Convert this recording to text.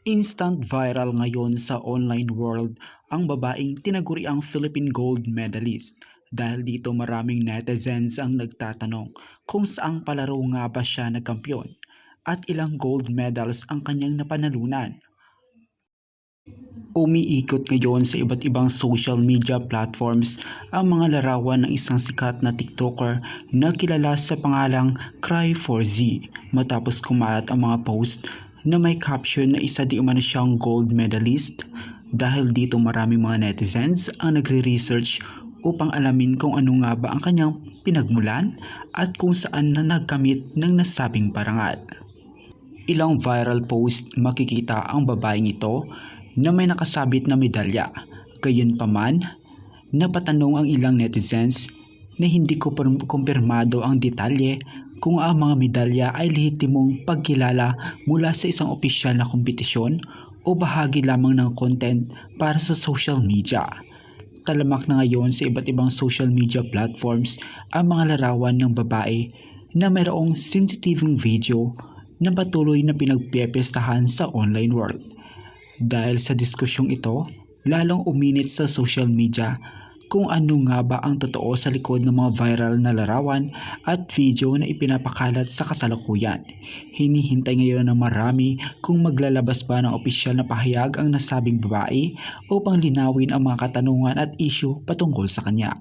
Instant viral ngayon sa online world ang babaeng tinaguriang Philippine Gold Medalist. Dahil dito maraming netizens ang nagtatanong kung saang palaro nga ba siya nagkampiyon at ilang gold medals ang kanyang napanalunan. Umiikot ngayon sa iba't ibang social media platforms ang mga larawan ng isang sikat na TikToker na kilala sa pangalang Cry4Z matapos kumalat ang mga post na may caption na isa di umano siyang gold medalist. Dahil dito maraming mga netizens ang nagre-research upang alamin kung ano nga ba ang kanyang pinagmulan at kung saan na nagkamit ng nasabing parangal. Ilang viral post makikita ang babaeng ito na may nakasabit na medalya. Gayunpaman, napatanong ang ilang netizens na hindi ko kumpirmado ang detalye kung ang mga medalya ay lehitimong pagkilala mula sa isang opisyal na kompetisyon o bahagi lamang ng content para sa social media. Talamak na ngayon sa iba't ibang social media platforms ang mga larawan ng babae na mayroong sensitibong video na patuloy na pinagpepestahan sa online world. Dahil sa diskusyong ito, lalong uminit sa social media kung ano nga ba ang totoo sa likod ng mga viral na larawan at video na ipinapakalat sa kasalukuyan. Hinihintay ngayon ng marami kung maglalabas ba ng opisyal na pahayag ang nasabing babae upang linawin ang mga katanungan at issue patungkol sa kanya.